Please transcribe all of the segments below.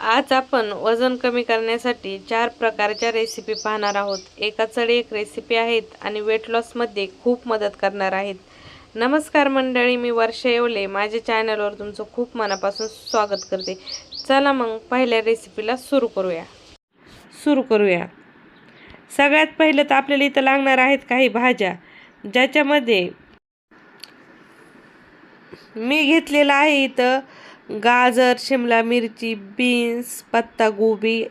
आज आपण वजन कमी करण्यासाठी 4 प्रकारच्या रेसिपी पाहणार आहोत. एकाचढ एक रेसिपी आहेत आणि वेट लॉसमध्ये खूप मदत करणार आहेत. नमस्कार मंडळी, मी वर्षा येवले. माझ्या चॅनलवर तुमचं खूप मनापासून स्वागत करते. चला मग पहिल्या रेसिपीला सुरू करूया. सगळ्यात पहिलं तर आपल्याला इथं लागणार आहेत काही भाज्या, ज्याच्यामध्ये मी घेतलेला आहे इथं गाजर, शिमला मिरची, बीन्स, पत्तागोबी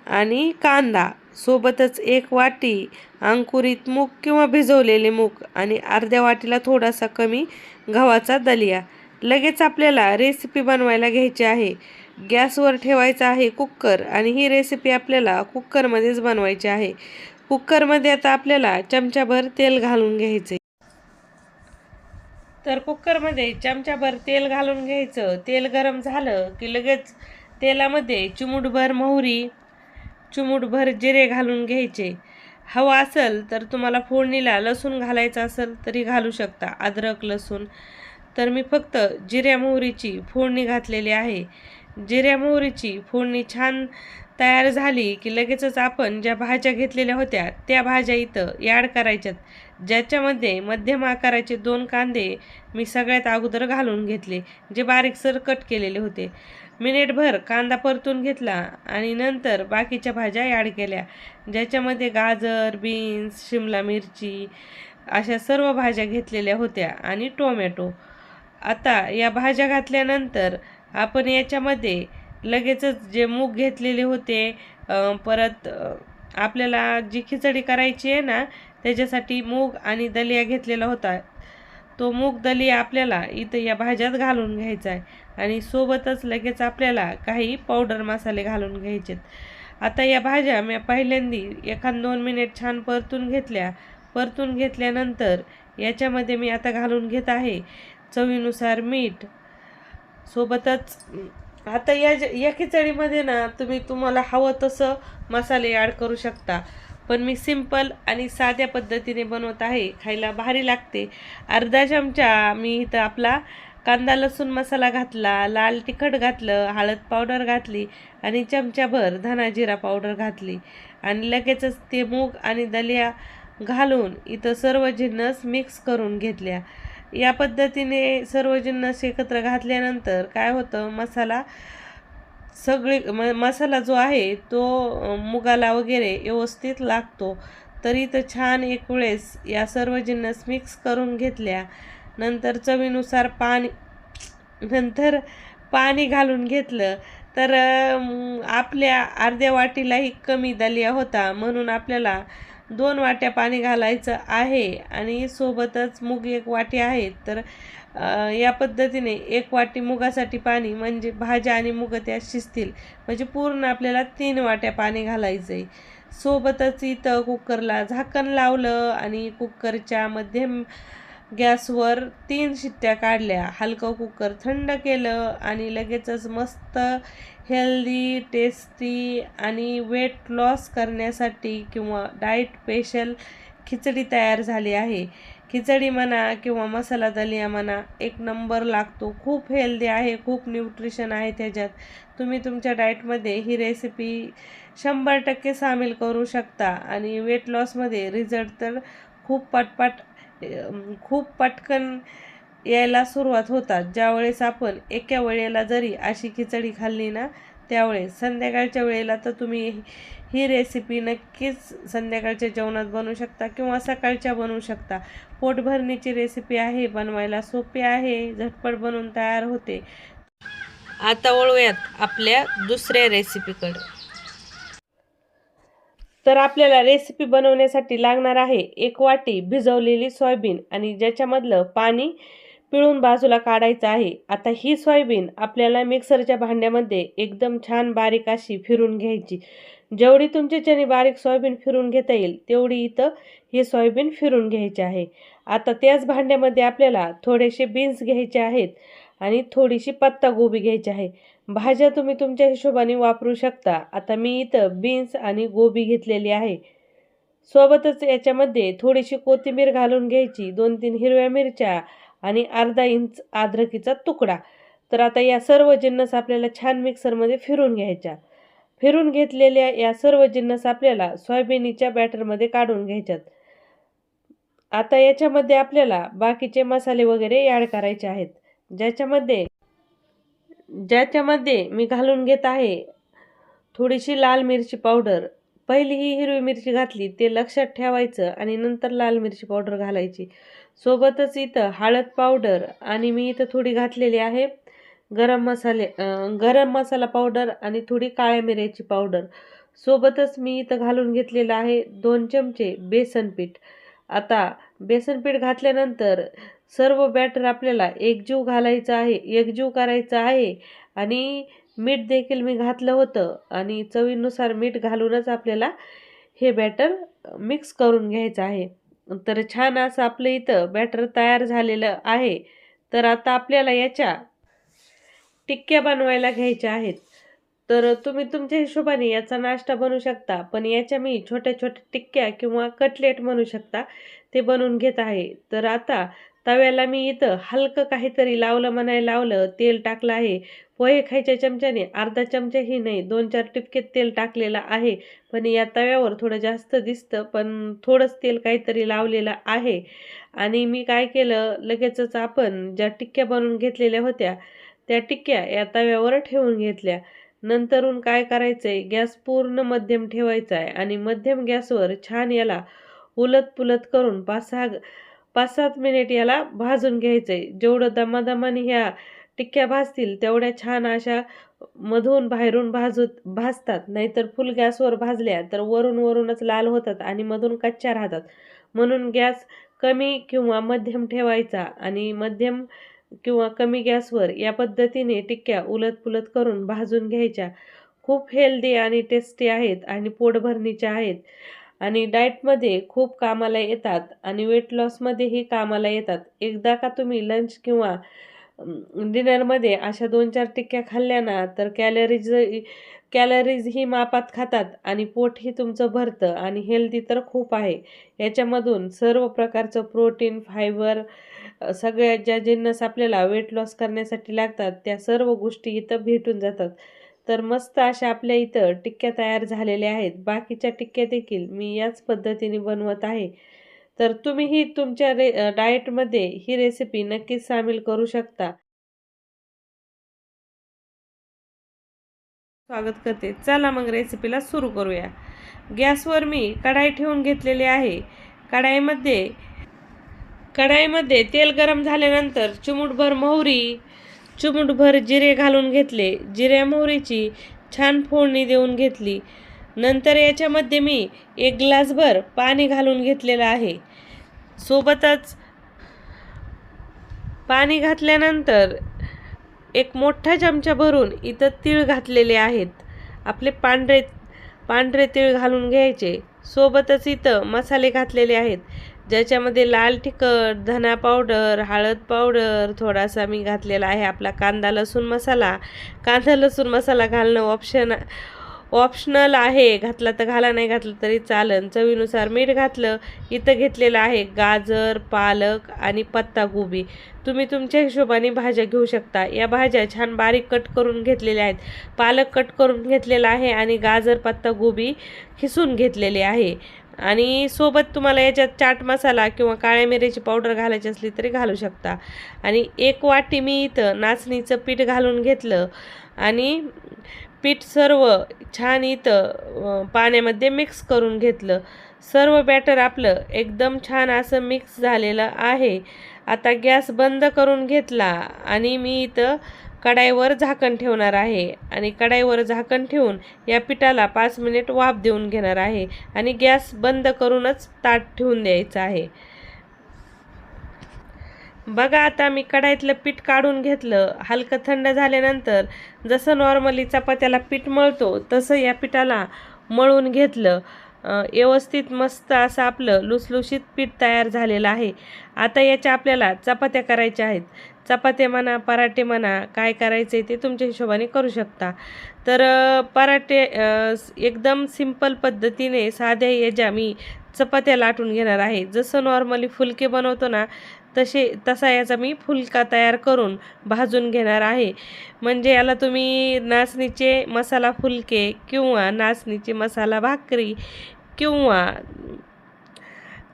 आणि कांदा. सोबतच 1 वाटी अंकुरित मूग किंवा भिजवलेले मूग आणि अर्ध्या वाटीला थोडासा कमी गव्हाचा दलिया. लगेच आपल्याला रेसिपी बनवायला घ्यायची आहे. गॅसवर ठेवायचा आहे कुकर आणि ही रेसिपी आपल्याला कुकरमध्येच बनवायची आहे. कुकरमध्ये आता आपल्याला चमचाभर तेल घालून घ्यायचे. तर कुकरमध्ये चमचाभर तेल घालून घ्यायचं. तेल गरम झालं की लगेच तेलामध्ये चिमूटभर मोहरी, चिमूटभर जिरे घालून घ्यायचे. हवा असेल तर तुम्हाला फोडणीला लसूण घालायचं असेल तरी घालू शकता, अद्रक लसूण. तर मी फक्त जिऱ्या मोहरीची फोडणी घातलेली आहे. जिऱ्या मोहरीची फोडणी छान तयार झाली की लगेचच आपण ज्या भाज्या घेतलेल्या होत्या त्या भाज्या इथं ॲड करायच्यात, ज्याच्यामध्ये मध्यम आकाराचे 2 कांदे मी सगळ्यात अगोदर घालून घेतले, जे बारीकसर कट केलेले होते. मिनिटभर कांदा परतून घेतला आणि नंतर बाकीच्या भाज्या ॲड केल्या, ज्याच्यामध्ये गाजर, बीन्स, शिमला मिरची अशा सर्व भाज्या घेतलेल्या होत्या आणि टोमॅटो. आता या भाज्या घातल्यानंतर आपण याच्यामध्ये लगेचच जे मूग घेतलेले होते, परत आपल्याला जी खिचडी करायची आहे ना, त्याच्यासाठी मूग आणि दलिया घेतलेला होता. तो मूग दलिया आपल्याला इथं या भाज्यात घालून घ्यायचा आहे आणि सोबतच लगेच आपल्याला काही पावडर मसाले घालून घ्यायचेत. आता या भाज्या मी पहिल्यांदी 1-2 मिनिट छान परतून घेतल्या. परतून घेतल्यानंतर याच्यामध्ये मी आता घालून घेत आहे चवीनुसार मीठ. सोबतच आता या खिचडीमध्ये ना तुम्हाला हवं तसं मसाले ॲड करू शकता, पण मी सिंपल आणि साध्या पद्धतीने बनवत आहे. खायला भारी लागते. अर्धा चमचा मी इथं आपला कांदा लसूण मसाला घातला, लाल तिखट घातलं, हळद पावडर घातली आणि चमचाभर धना जिरा पावडर घातली आणि लगेचच ते मूग आणि दलिया घालून इथं सर्व जिन्नस मिक्स करून घेतल्या. या पद्धतीने सर्व जिन्नस एकत्र घातल्यानंतर काय होतं, मसाला जो आहे तो मुगाला वगैरे व्यवस्थित लागतो. तरी तर छान एक वेळेस या सर्व जिन्नस मिक्स करून घेतल्या. नंतर चवीनुसार पाणी घालून घेतलं. तर आपल्या अर्ध्या वाटीलाही कमी दलिया होता, म्हणून आपल्याला 2 वाट्या पाणी घालायचं आहे आणि सोबतच मूग 1 वाटी आहेत. तर या पद्धतीने 1 वाटी मुगासाठी पाणी, म्हणजे भाज्या आणि मूग त्या शिजतील, म्हणजे पूर्ण आपल्याला 3 वाट्या पाणी घालायचं आहे. सोबतच इथं कुकरला झाकण लावलं आणि कुकरच्या मध्यम गॅसवर 3 शिट्ट्या काढल्या. हलकं कुकर थंड केलं आणि लगेचच मस्त हेल्दी, टेस्टी आणि वेट लॉस करण्यासाठी किंवा डाएट स्पेशल खिचडी तयार झाली आहे. खिचडी म्हणा किंवा मसाला दलिया म्हणा, 1 नंबर लागतो. खूप हेल्दी आहे, खूप न्यूट्रिशन आहे त्याच्यात. तुम्ही तुमच्या डाएटमध्ये ही रेसिपी 100% सामील करू शकता आणि वेट लॉसमध्ये रिझल्ट तर खूप पटकन यायला सुरुवात होतात. ज्यावेळेस आपण एका वेळेला जरी अशी खिचडी खाल्ली ना, त्यावेळेस संध्याकाळच्या वेळेला तर तुम्ही ही रेसिपी नक्कीच संध्याकाळच्या जेवणात बनवू शकता किंवा सकाळच्या बनवू शकता. पोटभरणीची रेसिपी आहे, बनवायला सोपी आहे, झटपट बनवून तयार होते. आता वळूयात आपल्या दुसऱ्या रेसिपीकडे. तर आपल्याला रेसिपी बनवण्यासाठी लागणार आहे 1 वाटी भिजवलेली सोयाबीन आणि ज्याच्यामधलं पाणी पिळून बाजूला काढायचं आहे. आता ही सोयाबीन आपल्याला मिक्सरच्या भांड्यामध्ये एकदम छान बारीक अशी फिरून घ्यायची. जेवढी तुमच्याच्याने बारीक सोयाबीन फिरून घेता येईल तेवढी इथं ही सोयाबीन फिरून घ्यायची आहे. आता त्याच भांड्यामध्ये आपल्याला थोडेसे बीन्स घ्यायचे आहेत आणि थोडीशी पत्तागोबी घ्यायची आहे. भाज्या तुम्ही तुमच्या हिशोबाने वापरू शकता. आता मी इथं बीन्स आणि गोबी घेतलेली आहे. सोबतच याच्यामध्ये थोडीशी कोथिंबीर घालून घ्यायची, 2-3 हिरव्या मिरच्या आणि अर्धा इंच अद्रकीचा तुकडा. तर आता या सर्व जिन्नस आपल्याला छान मिक्सरमध्ये फिरून घ्यायच्या. फिरून घेतलेल्या या सर्व जिन्नस आपल्याला सोयाबिनीच्या बॅटरमध्ये काढून घ्यायच्यात. आता याच्यामध्ये आपल्याला बाकीचे मसाले वगैरे ॲड करायचे आहेत. ज्याच्यामध्ये मी घालून घेत आहे थोडीशी लाल मिरची पावडर. पहिली ही हिरवी मिरची घातली ते लक्षात ठेवायचं आणि नंतर लाल मिरची पावडर घालायची. सोबतच इथं हळद पावडर आणि मी इथं थोडी घातलेली आहे गरम मसाला पावडर आणि थोडी काळ्या मिऱ्याची पावडर. सोबतच मी इथं घालून घेतलेलं आहे 2 चमचे बेसन पीठ. आता बेसन पीठ घातल्यानंतर सर्व बॅटर आपल्याला एकजीव करायचं आहे आणि मीठ देखील मी घातलं होतं आणि चवीनुसार मीठ घालूनच आपल्याला हे बॅटर मिक्स करून घ्यायचं आहे. तर छान असं आपलं इथं बॅटर तयार झालेलं आहे. तर आता आपल्याला याच्या टिक्क्या बनवायला घ्यायच्या आहेत. तर तुम्ही तुमच्या हिशोबाने याचा नाश्ता बनवू शकता, पण याच्या मी छोट्या छोट्या टिक्क्या किंवा कटलेट म्हणू शकता ते बनवून घेत आहे. तर आता तव्याला मी इथं हलकं काहीतरी लावलं, तेल टाकलं आहे. पोहे खायच्या चमच्याने अर्धा चमचाही नाही 2-4 टिपके तेल टाकलेलं आहे. पण या तव्यावर थोडं जास्त दिसतं, पण थोडंच तेल काहीतरी लावलेलं आहे. आणि मी काय केलं, लगेचच आपण ज्या टिक्क्या बनवून घेतलेल्या होत्या त्या टिक्क्या या तव्यावर ठेवून घेतल्या. नंतरून काय करायचंय, गॅस पूर्ण मध्यम ठेवायचा आहे आणि मध्यम गॅसवर छान याला उलटपुलट करून 5-7 मिनिट याला भाजून घ्यायचंय. जेवढं दमादमाने ह्या टिक्क्या भाजतील तेवढ्या छान अशा मधून बाहेरून भाजतात. नाहीतर फुल गॅसवर भाजल्या तर वरूनच लाल होतात आणि मधून कच्च्या राहतात. म्हणून गॅस कमी किंवा मध्यम ठेवायचा आणि मध्यम किंवा कमी गॅसवर या पद्धतीने टिक्क्या उलटपुलट करून भाजून घ्यायच्या. खूप हेल्दी आणि टेस्टी आहेत आणि पोटभरणीच्या आहेत आणि डाएटमध्ये खूप कामाला येतात आणि वेट लॉसमध्येही कामाला येतात. एकदा का तुम्ही लंच किंवा डिनरमध्ये अशा 2-4 टिक्क्या खाल्ल्या ना तर कॅलरीजही मापात खातात आणि पोटही तुमचं भरतं आणि हेल्दी तर खूप आहे. याच्यामधून सर्व प्रकारचं प्रोटीन, फायबर, सगळ्या ज्या जिन्नस आपल्याला वेट लॉस करण्यासाठी लागतात त्या सर्व गोष्टी इथं भेटून जातात. तर मस्त अशा आपल्या इथं टिक्क्या तयार झालेल्या आहेत. बाकीच्या टिक्क्या देखील मी याच पद्धतीने बनवत आहे. तर तुम्हीही तुमच्या डाएटमध्ये ही रेसिपी नक्कीच सामील करू शकता. स्वागत करते. चला मग रेसिपीला सुरू करूया. गॅसवर मी कढाई ठेवून घेतलेली आहे. कढाईमध्ये तेल गरम झाल्यानंतर चिमूटभर मोहरी, चिमूटभर जिरे घालून घेतले. जिऱ्या मोहरीची छान फोडणी देऊन घेतली. नंतर याच्यामध्ये मी 1 ग्लासभर पाणी घालून घेतलेलं आहे. सोबतच पाणी घातल्यानंतर 1 मोठा चमचा भरून इथं तीळ घातलेले आहेत. आपले पांढरे तीळ घालून घ्यायचे. सोबतच इथं मसाले घातलेले आहेत, ज्याच्यामध्ये लाल तिखट, धना पावडर, हळद पावडर, थोडासा मी घातलेला आहे आपला कांदा लसूण मसाला घालणं ऑप्शनल आहे. घातला तर घाला, नाही घातलं तरी चालेल. चवीनुसार मीठ घातलं. इथं घेतलेलं आहे गाजर, पालक आणि पत्ताकोबी. तुम्ही तुमच्या हिशोबाने भाज्या घेऊ शकता. या भाज्या छान बारीक कट करून घेतलेल्या आहेत. पालक कट करून घेतलेला आहे आणि गाजर, पत्ताकोबी खिसून घेतलेले आहे. आणि सोबत तुम्हाला याच्यात चाट मसाला किंवा काळ्या मिऱ्याची पावडर घालायची असली तरी घालू शकता. आणि 1 वाटी मी इथं नाचणीचं पीठ घालून घेतलं आणि पीठ सर्व छान इथं पाण्यामध्ये मिक्स करून घेतलं. सर्व बॅटर आपलं एकदम छान असं मिक्स झालेलं आहे. आता गॅस बंद करून घेतला आणि मी इथं कढाईवर झाकण ठेवणार आहे आणि कढाईवर झाकण ठेवून या पिठाला 5 मिनिट वाफ देऊन घेणार आहे आणि गॅस बंद करूनच ताट ठेवून द्यायचं आहे. बघा आता मी कढाईतलं पीठ काढून घेतलं. हलकं थंड झाल्यानंतर जसं नॉर्मली चपात्याला पीठ मळतो तसं या पिठाला मळून घेतलं. व्यवस्थित मस्त असं आपलं लुसलुशीत पीठ तयार झालेलं आहे. आता याच्या आपल्याला चपात्या करायच्या आहेत. चपात्या म्हणा, पराठे म्हणा, काय करायचे ते तुमच्या हिशोबाने करू शकता. तर पराठे एकदम सिंपल पद्धतीने साध्या याच्या मी चपात्या लाटून घेणार आहे. जसं नॉर्मली फुलके बनवतो ना तसा याचा मी फुलका तयार करून भाजून घेणार आहे. म्हणजे याला तुम्ही नाचणीचे मसाला फुलके किंवा नाचणीची मसाला भाकरी किंवा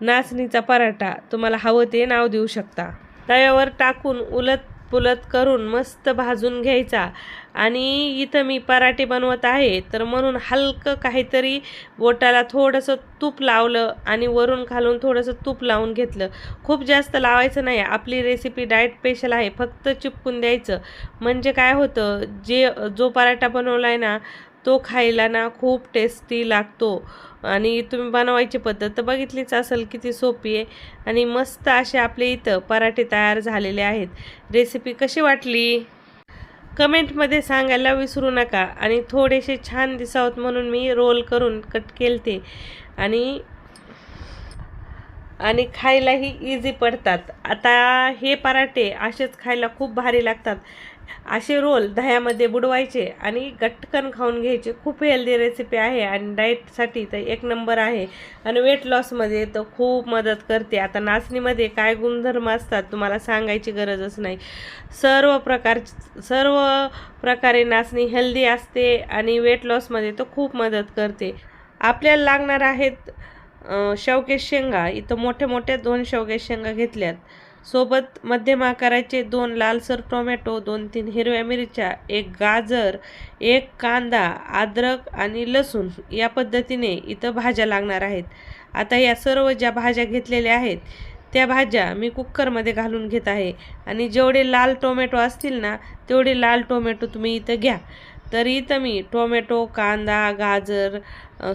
नाचणीचा पराठा तुम्हाला हवं ते नाव देऊ शकता. तव्यावर टाकून उलट पुलत करून मस्त भाजून घ्यायचा. आणि इथं मी पराठे बनवत आहे तर म्हणून हलकं काहीतरी बोटाला थोडंसं तूप लावलं आणि वरून खालून थोडंसं तूप लावून घेतलं. खूप जास्त लावायचं नाही. आपली रेसिपी डाएट स्पेशल आहे, फक्त चिपकून द्यायचं. म्हणजे काय होतं, जो पराठा बनवला आहे ना तो खायला ना खूप टेस्टी लागतो. आणि तुम्ही बनवायची पद्धत तर बघितलीच असेल किती सोपी आहे. आणि मस्त असे आपले इथं पराठे तयार झालेले आहेत. रेसिपी कशी वाटली कमेंटमध्ये सांगायला विसरू नका. आणि थोडेसे छान दिसावत म्हणून मी रोल करून कट केलते आणि खायलाही इझी पडतात. आता हे पराठे असेच खायला खूप भारी लागतात. असे रोल दह्यामध्ये बुडवायचे आणि गटकन खाऊन घ्यायचे. खूप हेल्दी रेसिपी आहे आणि डाएटसाठी तर एक नंबर आहे. आणि वेट लॉसमध्ये तर खूप मदत करते. आता नाचणीमध्ये काय गुणधर्म असतात तुम्हाला सांगायची गरजच नाही. सर्व प्रकारे नाचणी हेल्दी असते आणि वेट लॉसमध्ये तर खूप मदत करते. आपल्याला लागणार आहेत शेवग्याच्या शेंगा. इथं मोठ्या 2 शेवग्याच्या शेंगा घेतल्यात. सोबत मध्यम आकाराचे 2 लालसर टोमॅटो, 2-3 हिरव्या मिरच्या, 1 गाजर, 1 कांदा, अद्रक आणि लसूण या पद्धतीने इथं भाज्या लागणार आहेत. आता या सर्व ज्या भाज्या घेतलेल्या आहेत त्या भाज्या मी कुकरमध्ये घालून घेत आहे. आणि जेवढे लाल टोमॅटो असतील ना तेवढे लाल टोमॅटो तुम्ही इथं घ्या. तर इथं मी टोमॅटो, कांदा, गाजर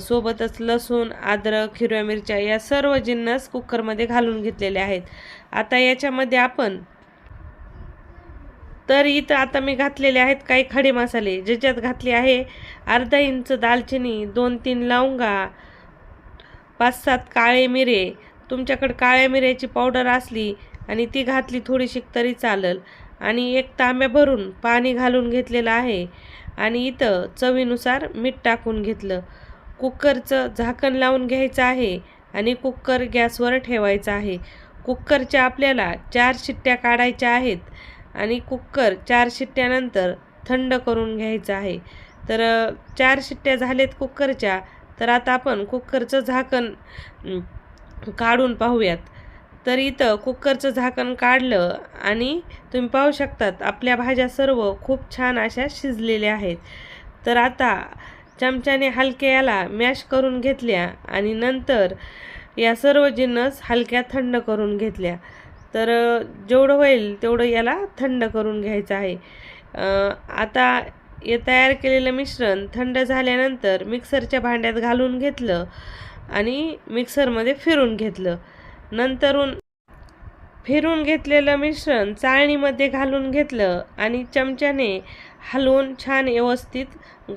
सोबतच लसूण, अद्रक, हिरव्या मिरच्या या सर्व जिन्नस कुकरमध्ये घालून घेतलेले आहेत. आता याच्यामध्ये इथं आता मी घातलेले आहेत काही खडे मसाले, ज्याच्यात घातले आहे अर्धा इंच दालचिनी, 2-3 लवंगा, 5-7 काळे मिरे. तुमच्याकडे काळ्या मिऱ्याची पावडर असली आणि ती घातली थोडीशी तरी चालेल. आणि 1 तांब्या भरून पाणी घालून घेतलेलं आहे. आणि इथं चवीनुसार मीठ टाकून घेतलं. कुकरचं झाकण लावून घ्यायचं आहे आणि कुकर गॅसवर ठेवायचा आहे. कुकरच्या आपल्याला 4 शिट्ट्या काढायच्या आहेत. आणि कुकर 4 शिट्ट्यानंतर थंड करून घ्यायचं आहे. तर 4 शिट्ट्या झालेत कुकरच्या. तर आता आपण कुकरचं झाकण काढून पाहूयात. तर इथं कुकरचं झाकण काढलं आणि तुम्ही पाहू शकतात आपल्या भाज्या सर्व खूप छान अशा शिजलेल्या आहेत. तर आता चमच्याने हलक्या याला मॅश करून घेतल्या आणि नंतर या सर्व जिन्नस हलक्या थंड करून घेतल्या. तर जेवढं होईल तेवढं याला थंड करून घ्यायचं आहे. आता हे तयार केलेलं मिश्रण थंड झाल्यानंतर मिक्सरच्या भांड्यात घालून घेतलं आणि मिक्सरमध्ये फिरून घेतलं. नंतरून फिरून घेतलेलं मिश्रण चाळणीमध्ये घालून घेतलं आणि चमच्याने हलवून छान व्यवस्थित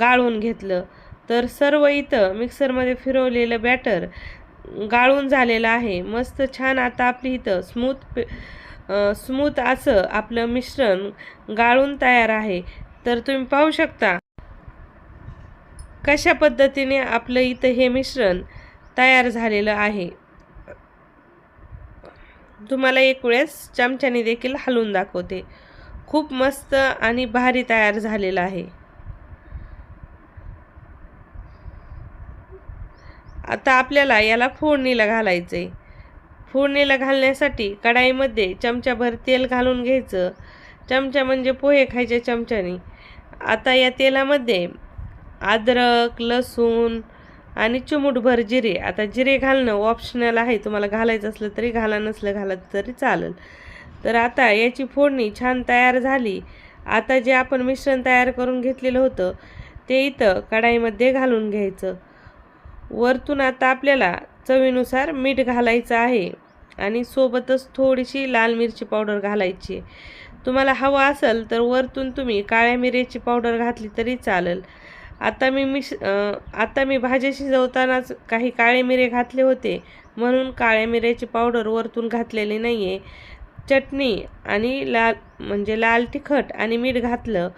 गाळून घेतलं. तर सर्व इथं मिक्सरमध्ये फिरवलेलं बॅटर गाळून झालेलं आहे. मस्त छान आता आपली इथं स्मूथ असं आपलं मिश्रण गाळून तयार आहे. तर तुम्ही पाहू शकता कशा पद्धतीने आपलं इथं हे मिश्रण तयार झालेलं आहे. तुम्हाला एक वेळेस चमच्याने देखील हलवून दाखवते. खूप मस्त आणि भारी तयार झालेलं आहे. आता आपल्याला याला फोडणीला घालायचे. फोडणीला घालण्यासाठी कढाईमध्ये चमच्याभर तेल घालून घ्यायचं. चमचा म्हणजे पोहे खायच्या चमच्याने. आता या तेलामध्ये अद्रक, लसूण आणि चिमूटभर जिरे. आता जिरे घालणं ऑप्शनल आहे, तुम्हाला घालायचं असलं तरी घाला, नसलं घालत तरी चालेल. तर आता याची फोडणी छान तयार झाली. आता जे आपण मिश्रण तयार करून घेतलेलं होतं ते इथं कढाईमध्ये घालून घ्यायचं. वरतून आता आपल्याला चवीनुसार मीठ घालायचं आहे आणि सोबतच थोडीशी लाल मिरची पावडर घालायची. तुम्हाला हवं असेल तर वरतून तुम्ही काळ्या मिऱ्याची पावडर घातली तरी चालेल. आता मी भाज्या शिजवतानाच काही काळे मिरे घातले होते म्हणून काळ्या मिऱ्याची पावडर वरतून घातलेली नाही आहे. चटणी आणि लाल तिखट आणि मीठ घातलं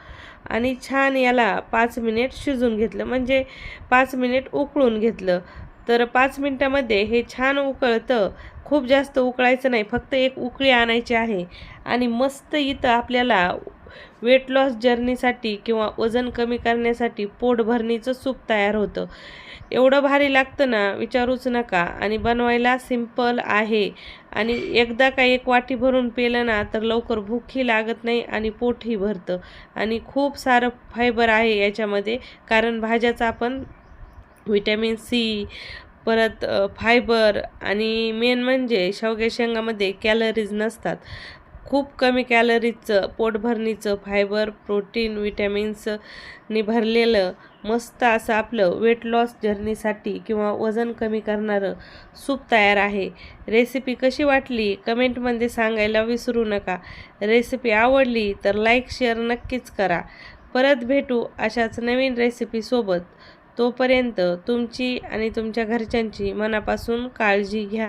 आणि छान याला 5 मिनिट शिजून घेतलं, म्हणजे 5 मिनिट उकळून घेतलं. तर 5 मिनिटामध्ये हे छान उकळतं. खूप जास्त उकळायचं नाही, फक्त एक उकळी आणायची आहे आणि मस्त इथं आपल्याला वेट लॉस जर्नीसाठी किंवा वजन कमी करण्यासाठी पोटभरणीचं सूप तयार होतं. एवढं भारी लागतं ना, विचारूच नका. आणि बनवायला सिंपल आहे आणि एकदा का एक वाटी भरून पिलं ना तर लवकर भूकही लागत नाही आणि पोटही भरतं. आणि खूप सारं फायबर आहे याच्यामध्ये, कारण भाज्याचा आपण व्हिटॅमिन सी, परत फायबर आणि मेन म्हणजे शेवग्या शेंगामध्ये कॅलरीज नसतात. खूप कमी कॅलरीजचं, पोटभरणीचं, फायबर, प्रोटीन, विटॅमिन्सनी भरलेलं मस्त असं आपलं वेट लॉस जर्नीसाठी किंवा वजन कमी करणारं सूप तयार आहे. रेसिपी कशी वाटली कमेंटमध्ये सांगायला विसरू नका. रेसिपी आवडली तर लाईक शेअर नक्कीच करा. परत भेटू अशाच नवीन रेसिपीसोबत. तोपर्यंत तुमची आणि तुमच्या घरच्यांची मनापासून काळजी घ्या.